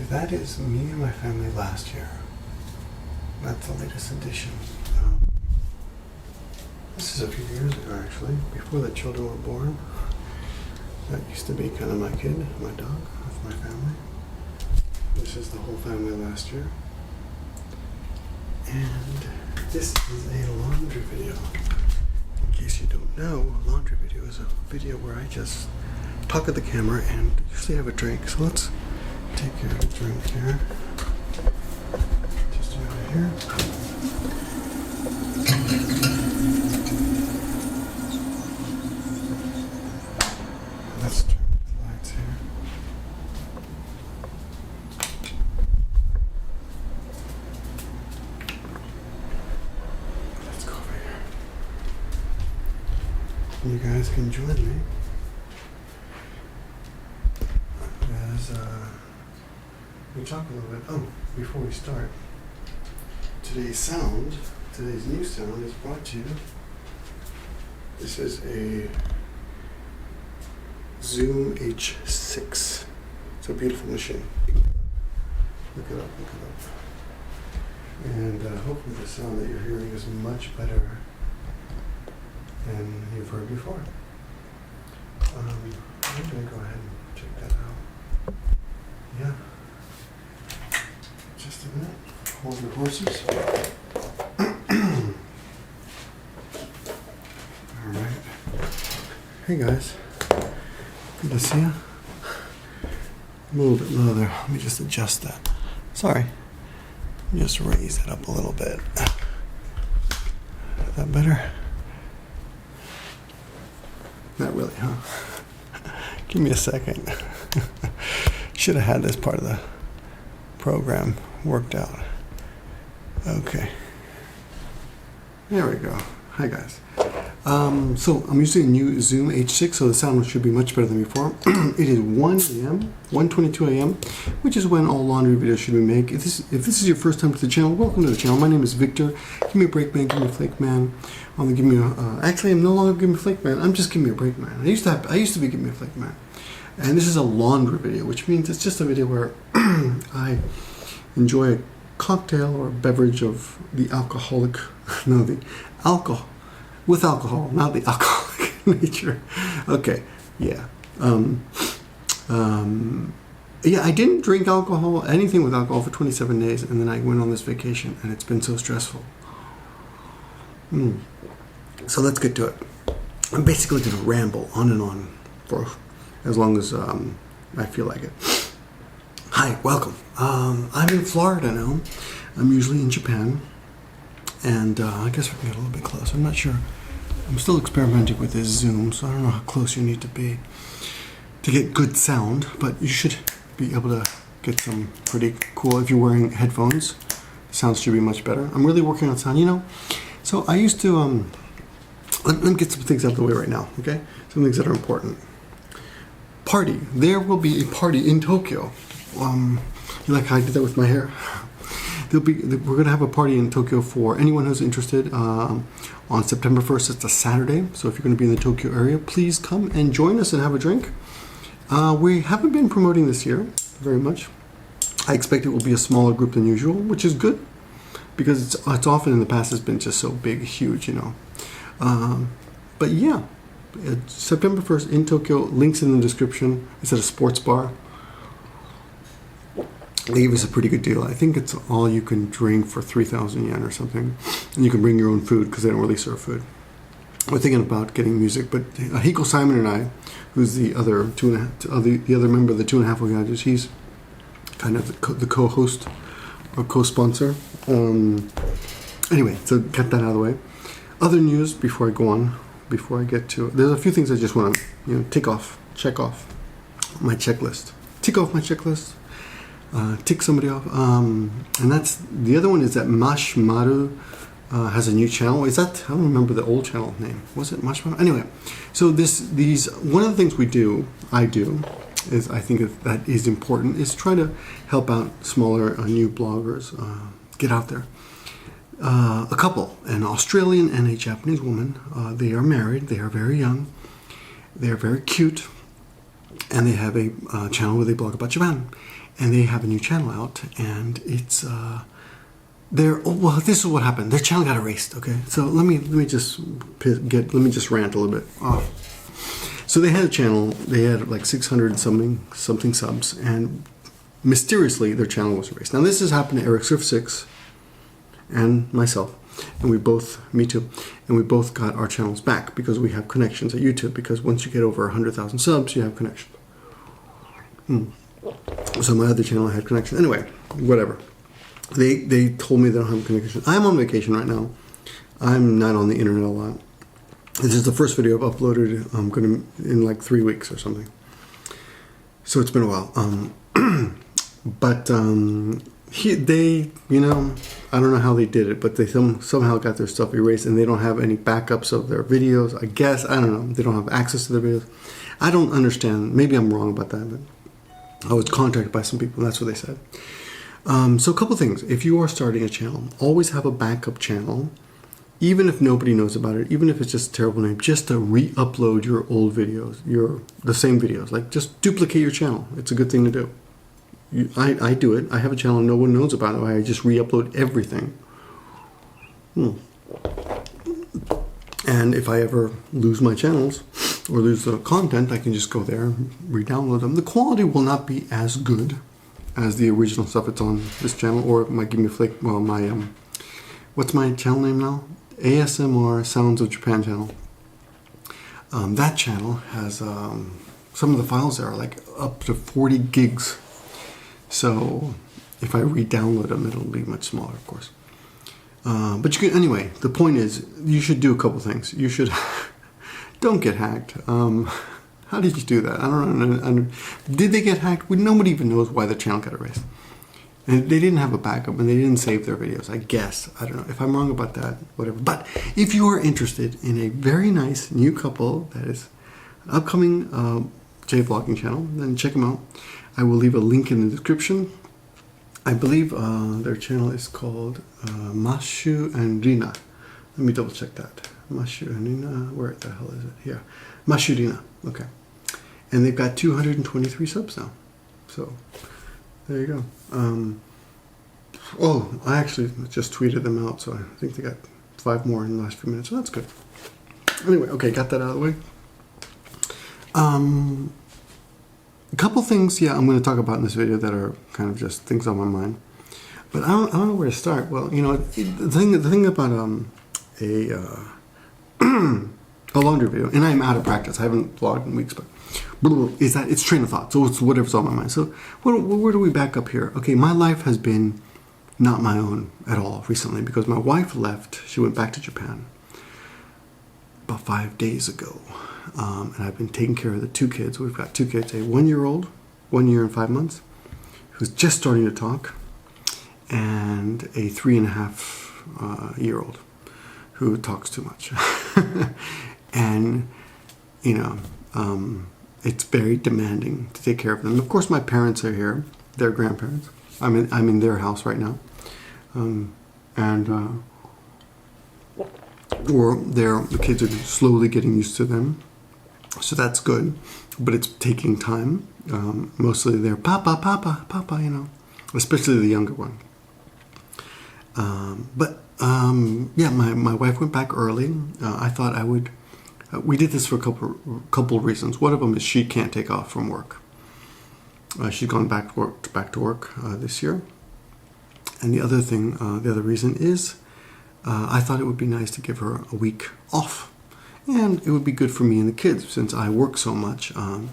that is me and my family last year. That's the latest edition. This is a few years ago, actually, before the children were born. That used to be kind of my kid, my dog, with my family. This is the whole family last year. And this is a laundry video. In case you don't know, a laundry video is a video where I just talk at the camera and usually have a drink. So let's take care of the drink here. Just do it right here. Let's turn the lights here. Let's go over here. You guys can join me as we talk a little bit. Oh, before we start, today's new sound is brought to you. This is a Zoom H6. It's a beautiful machine. Look it up. And hopefully the sound that you're hearing is much better than you've heard before. I'm going to go ahead and check that out. Yeah. Just a minute. Hold your horses. Alright. Hey guys. Good to see you. A little bit low there. Let me just adjust that. Sorry. Let me just raise it up a little bit. Is that better? Not really, huh? Give me a second. Should have had this part of the program worked out. Okay. There we go. Hi guys. So I'm using a new Zoom H6, so the sound should be much better than before. It is 1 a.m., 1:22 a.m., which is when all laundry videos should be made. If this is your first time to the channel, welcome to the channel. My name is Victor, Gimmeabreakman, Gimmeaflakeman. On the actually I'm no longer Gimmeaflakeman. I'm just Gimmeabreakman. I used to be Gimmeaflakeman. And this is a laundry video, which means it's just a video where I enjoy a cocktail or a beverage of the alcoholic, with alcohol, not the alcoholic nature. Okay, yeah. Yeah, I didn't drink anything with alcohol for 27 days, and then I went on this vacation, and it's been so stressful. So let's get to it. I'm basically going to ramble on and on for as long as I feel like it. Hi, welcome. I'm in Florida now. I'm usually in Japan. And I guess we can get a little bit closer. I'm not sure. I'm still experimenting with this Zoom, so I don't know how close you need to be to get good sound, but you should be able to get some pretty cool. If you're wearing headphones, sound should be much better. I'm really working on sound, So I used to, let me get some things out of the way right now, okay? Some things that are important. Party. There will be a party in Tokyo. You like how I did that with my hair? We're going to have a party in Tokyo for anyone who's interested on September 1st. It's a Saturday, so if you're going to be in the Tokyo area, please come and join us and have a drink. We haven't been promoting this year very much. I expect it will be a smaller group than usual, which is good because it's often in the past has been just so big, huge, But yeah, September 1st in Tokyo. Links in the description. It's at a sports bar. They gave us a pretty good deal. I think it's all you can drink for 3,000 yen or something. And you can bring your own food because they don't really serve food. We're thinking about getting music, but Hiko Simon and I, who's the other member of the 2.5 Voyages, he's kind of the co-host or co-sponsor. Anyway, so get that out of the way. Other news before I go on, before I get to there's a few things I just want to check off my checklist. Tick off my checklist. Tick somebody off. And that's the other one is that Mashmaru has a new channel. I don't remember the old channel name. Was it Mashmaru? Anyway, so one of the things I do is I think that is important is try to help out smaller new bloggers get out there. A couple, an Australian and a Japanese woman. They are married. They are very young. They are very cute. and they have a channel where they blog about Japan, and they have a new channel out, and it's well, this is what happened. Their channel got erased. Okay, so let me just rant a little bit. So they had a channel. They had like 600 something subs, and mysteriously their channel was erased. Now this has happened to Eric Surf 6 and myself, and me too, and we both got our channels back because we have connections at YouTube. Because once you get over 100,000 subs, you have connections. So my other channel had connection. Anyway, whatever. They told me they don't have connection. I'm on vacation right now. I'm not on the internet a lot. This is the first video I've uploaded. I'm gonna in like 3 weeks or something. So it's been a while. They, you know, I don't know how they did it, but they somehow got their stuff erased, and they don't have any backups of their videos. I guess, I don't know. They don't have access to their videos. I don't understand. Maybe I'm wrong about that, but I was contacted by some people, and that's what they said. So a couple things. If you are starting a channel, always have a backup channel, even if nobody knows about it, even if it's just a terrible name, just to re-upload your old videos, the same videos. Like, just duplicate your channel. It's a good thing to do. I do it. I have a channel no one knows about it. I just re-upload everything. And if I ever lose my channels or lose the content, I can just go there and re-download them. The quality will not be as good as the original stuff that's on this channel or my what's my channel name now? ASMR Sounds of Japan channel. That channel has some of the files there are like up to 40 gigs. So if I re-download them, it'll be much smaller, of course. But you can, anyway, the point is, you should do a couple things. You should, don't get hacked. How did you do that? I don't know. Did they get hacked? Nobody even knows why the channel got erased. And they didn't have a backup, and they didn't save their videos, I guess. I don't know. If I'm wrong about that, whatever. But if you are interested in a very nice new couple that is an upcoming J-vlogging channel, then check them out. I will leave a link in the description. I believe their channel is called Mashu and Rina. Let me double check that. Mashu and Rina, where the hell is it? Here. Mashu Rina, okay. And they've got 223 subs now. So, there you go. Oh, I actually just tweeted them out, so I think they got 5 more in the last few minutes, so that's good. Anyway, okay, got that out of the way. A couple things, I'm going to talk about in this video that are kind of just things on my mind. But I don't know where to start. Well, you know, the thing about a laundry video, and I'm out of practice. I haven't vlogged in weeks, but is that it's train of thought. So it's whatever's on my mind. So where do we back up here? Okay, my life has been not my own at all recently because my wife left. She went back to Japan about 5 days ago. And I've been taking care of the 2 kids. We've got 2 kids, a 1-year-old, 1 year and 5 months, who's just starting to talk, and a 3.5-year-old who talks too much. And, you know, it's very demanding to take care of them. Of course, my parents are here, their grandparents. I'm in their house right now. The kids are slowly getting used to them. So that's good, but it's taking time. Mostly they're Papa, Papa, Papa, you know, especially the younger one. Yeah, my wife went back early. I thought I would. We did this for a couple of reasons. One of them is she can't take off from work. She's gone back to work this year. And the other thing, the other reason is, I thought it would be nice to give her a week off. And it would be good for me and the kids since I work so much. I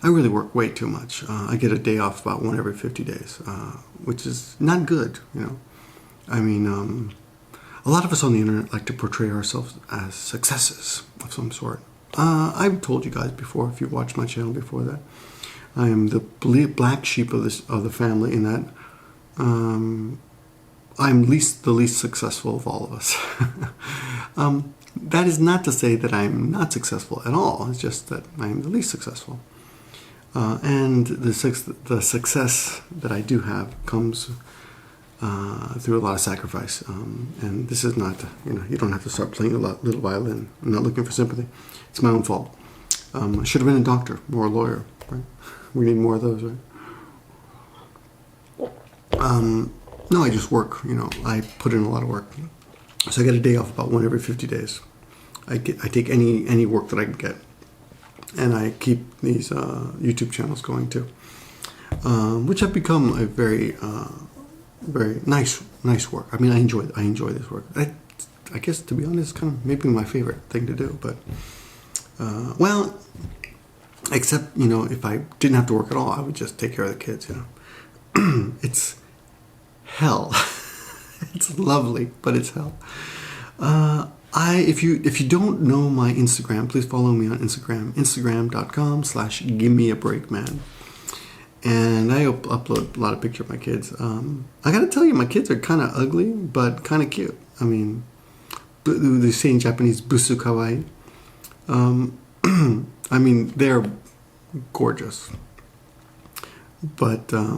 really work way too much. I get a day off about 1 every 50 days, which is not good, you know. I mean, a lot of us on the internet like to portray ourselves as successes of some sort. I've told you guys before, if you watched my channel before that, I am the black sheep of the family in that I'm the least successful of all of us. That is not to say that I'm not successful at all. It's just that I'm the least successful. And the success that I do have comes through a lot of sacrifice. And this is not, you know, you don't have to start playing a little violin. I'm not looking for sympathy. It's my own fault. I should have been a doctor or a lawyer. right? We need more of those, right? No, I just work, I put in a lot of work. So I get a day off about 1 every 50 days. I take any work that I can get. And I keep these YouTube channels going too. Which have become a very nice work. I mean, I enjoy this work. I guess, to be honest, it's kind of maybe my favorite thing to do. But, well, except, if I didn't have to work at all, I would just take care of the kids, It's hell. It's lovely, but it's hell. If you don't know my Instagram, please follow me on Instagram, instagram.com/gimmeabreakman. And I upload a lot of pictures of my kids. I gotta tell you, my kids are kind of ugly, but kind of cute. I mean, they say in Japanese, busu kawaii. I mean, they're gorgeous. But I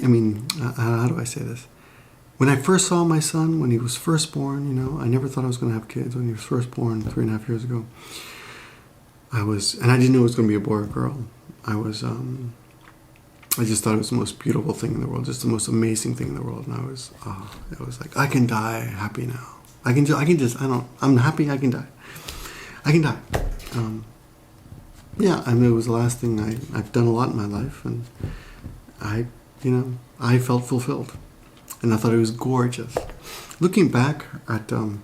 mean, how do I say this? When I first saw my son, when he was first born, I never thought I was going to have kids. When he was first born 3.5 years ago, and I didn't know it was going to be a boy or a girl. I just thought it was the most beautiful thing in the world, just the most amazing thing in the world. And it was like, I can die happy now. I'm happy I can die. I can die. Yeah, I mean, it was the last thing I've done a lot in my life, and I felt fulfilled. And I thought it was gorgeous. Looking back at, little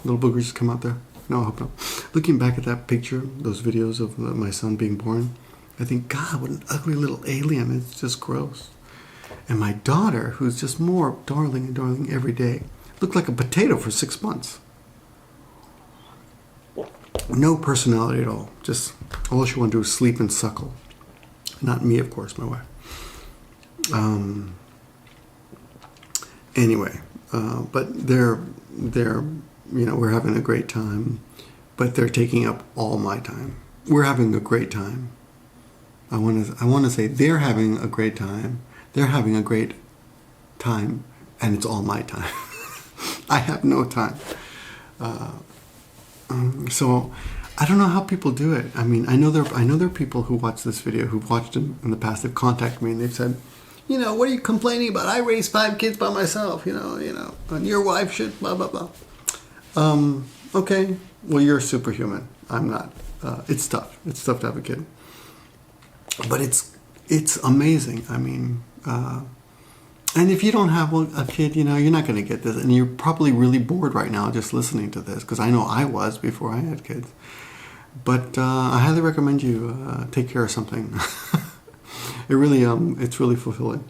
boogers just come out there. No, I hope not. Looking back at that picture, those videos of my son being born, I think, God, what an ugly little alien. It's just gross. And my daughter, who's just more darling and darling every day, looked like a potato for 6 months. No personality at all. Just all she wanted to do was sleep and suckle. Not me, of course, my wife. Anyway, but they're we're having a great time, but they're taking up all my time. We're having a great time. I want to say they're having a great time. They're having a great time, and it's all my time. I have no time. So I don't know how people do it. I mean, I know there are people who watch this video who've watched it in the past. They've contacted me and they've said, what are you complaining about? I raised 5 kids by myself, and your wife should blah, blah, blah. Okay, well, you're superhuman. I'm not. It's tough. It's tough to have a kid. But it's amazing. I mean, and if you don't have a kid, you're not going to get this. And you're probably really bored right now just listening to this, because I know I was before I had kids. But I highly recommend you take care of something. It's really fulfilling.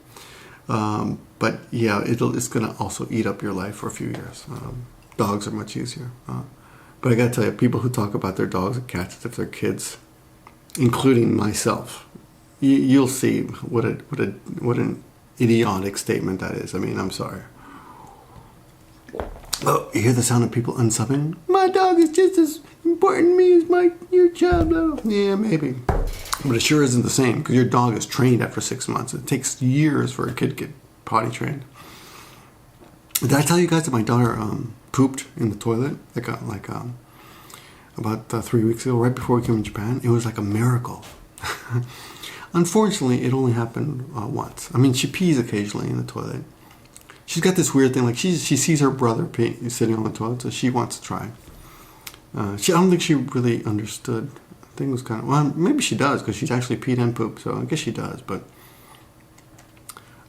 But yeah, it's going to also eat up your life for a few years. Dogs are much easier. But I got to tell you, people who talk about their dogs and cats as if they're kids, including myself, you'll see what an idiotic statement that is. I mean, I'm sorry. Oh, you hear the sound of people unsubbing? My dog is just as important to me as your child. Yeah, maybe. But it sure isn't the same, because your dog is trained after 6 months. It takes years for a kid to get potty trained. Did I tell you guys that my daughter pooped in the toilet about 3 weeks ago, right before we came to Japan? It was like a miracle. Unfortunately, it only happened once. I mean, she pees occasionally in the toilet. She's got this weird thing, like she sees her brother sitting on the toilet, so she wants to try. I don't think she really understood. I think it was kind of, well, maybe she does, because she's actually peed and pooped, so I guess she does, but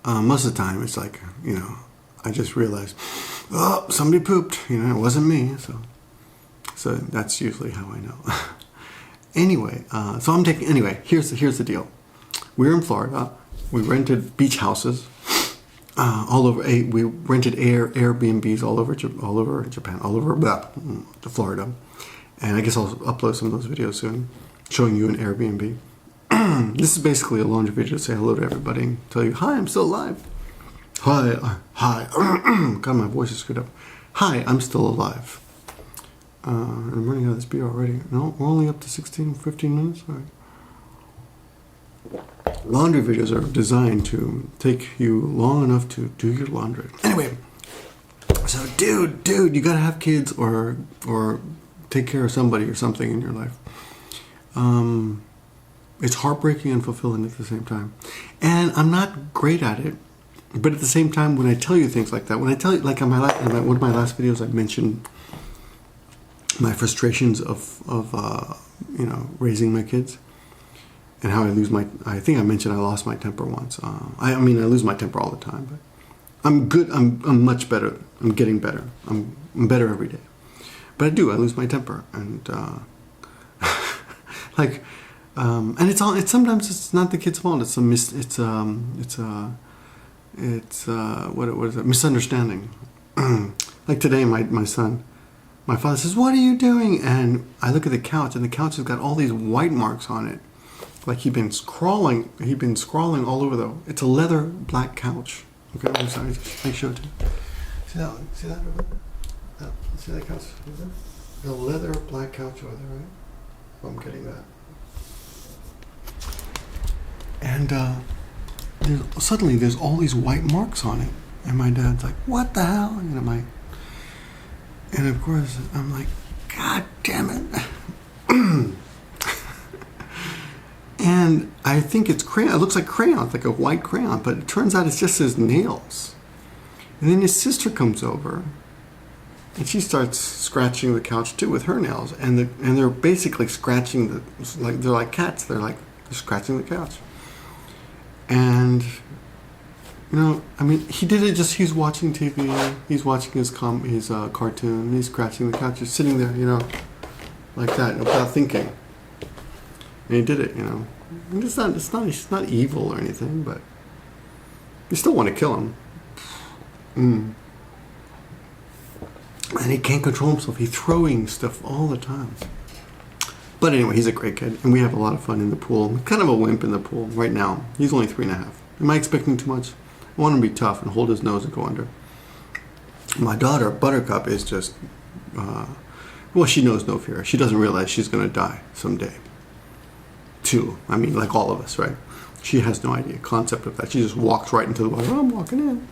most of the time it's like, I just realized, oh, somebody pooped, it wasn't me, so that's usually how I know. Anyway, here's the deal. We're in Florida. We rented beach houses all over. We rented Airbnbs all over Japan, all over Florida. And I guess I'll upload some of those videos soon, showing you an Airbnb. This is basically a laundry video to say hello to everybody and tell you, hi, I'm still alive. Hi. God, my voice is screwed up. Hi, I'm still alive. I'm running out of this beer already. No, we're only up to 15 minutes. All right. Laundry videos are designed to take you long enough to do your laundry. Anyway, so dude, you gotta have kids or take care of somebody or something in your life. It's heartbreaking and fulfilling at the same time. And I'm not great at it, but at the same time, when I tell you things like that, when I tell you, like in one of my last videos, I mentioned my frustrations of raising my kids, and how I think I mentioned I lost my temper once. I lose my temper all the time, but I'm good. I'm much better. I'm getting better. I'm better every day. But I lose my temper, and and sometimes it's not the kid's fault. It's what is it? Misunderstanding. Like today, my son, my father says, "What are you doing?" And I look at the couch, and the couch has got all these white marks on it. Like he'd been scrawling all over it's a leather black couch. Okay, I'm sorry, let me show it to you. See that one? See that over there? See that couch over there? The leather black couch over there, right? I'm getting that. And suddenly there's all these white marks on it. And my dad's like, "What the hell?" And of course I'm like, "God damn it." And I think it's crayon. It looks like crayon, like a white crayon, but it turns out it's just his nails. And then his sister comes over, and she starts scratching the couch too with her nails, and they're basically scratching they're like cats. They're scratching the couch. And he did it he's watching TV, he's watching his cartoon, he's scratching the couch, just sitting there, like that, without thinking. And he did it, And it's not evil or anything, but you still want to kill him. And he can't control himself. He's throwing stuff all the time. But anyway, he's a great kid, and we have a lot of fun in the pool. I'm kind of a wimp in the pool right now. He's only 3.5. Am I expecting too much? I want him to be tough and hold his nose and go under. My daughter, Buttercup, is just, she knows no fear. She doesn't realize she's going to die someday. Too. Like all of us, right? She has no concept of that. She just walks right into the water. "I'm walking in.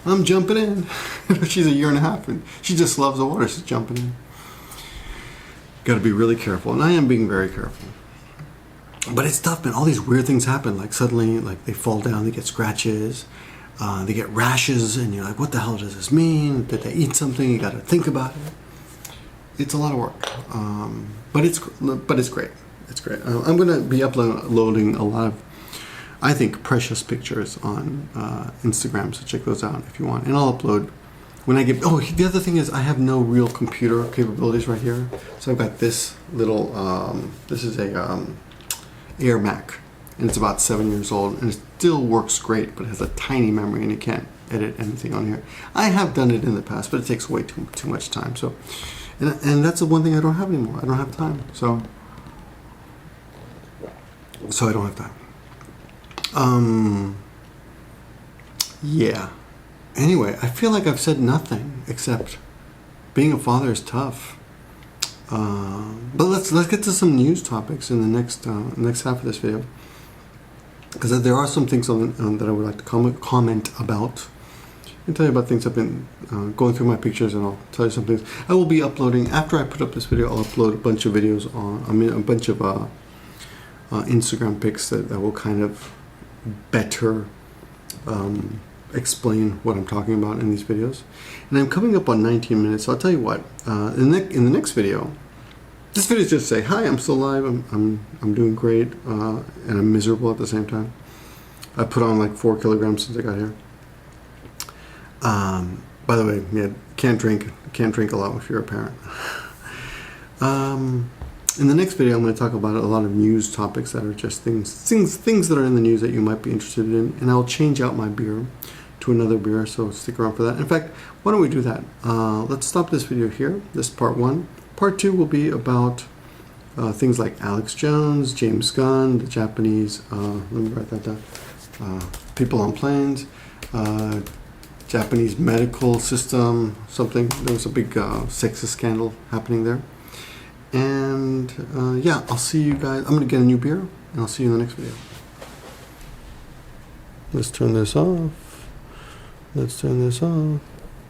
I'm jumping in." She's 1.5 years, and she just loves the water. She's jumping in. Got to be really careful, and I am being very careful. But it's tough, man. All these weird things happen. Like suddenly, they fall down, they get scratches, they get rashes, and you're like, "What the hell does this mean? Did they eat something?" You got to think about it. It's a lot of work, but it's great. It's great. I'm going to be uploading a lot of, I think, precious pictures on Instagram, so check those out if you want. And I'll upload when I get... Oh, the other thing is I have no real computer capabilities right here. So I've got this little... this is a Air Mac, and it's about 7 years old, and it still works great, but it has a tiny memory, and you can't edit anything on here. I have done it in the past, but it takes way too much time. So, and that's the one thing I don't have anymore. I don't have time. So I don't have time. Yeah. Anyway, I feel like I've said nothing except being a father is tough. But let's get to some news topics in the next half of this video, because there are some things that I would like to comment about and tell you about things I've been going through my pictures, and I'll tell you some things. I will be uploading after I put up this video. I'll upload a bunch of videos a bunch of Instagram pics that will kind of better explain what I'm talking about in these videos. And I'm coming up on 19 minutes, so I'll tell you what. In the next video, this video is just to say, hi, I'm still alive. I'm doing great, and I'm miserable at the same time. I put on like 4 kilograms since I got here. By the way, yeah, can't drink a lot if you're a parent. In the next video, I'm going to talk about a lot of news topics that are just things that are in the news that you might be interested in, and I'll change out my beer to another beer, so stick around for that. In fact, why don't we do that? Let's stop this video here. This is part 1. Part 2 will be about things like Alex Jones, James Gunn, the Japanese, let me write that down, people on planes, Japanese medical system, something. There was a big sexist scandal happening there. And yeah, I'll see you guys. I'm going to get a new beer, and I'll see you in the next video. Let's turn this off.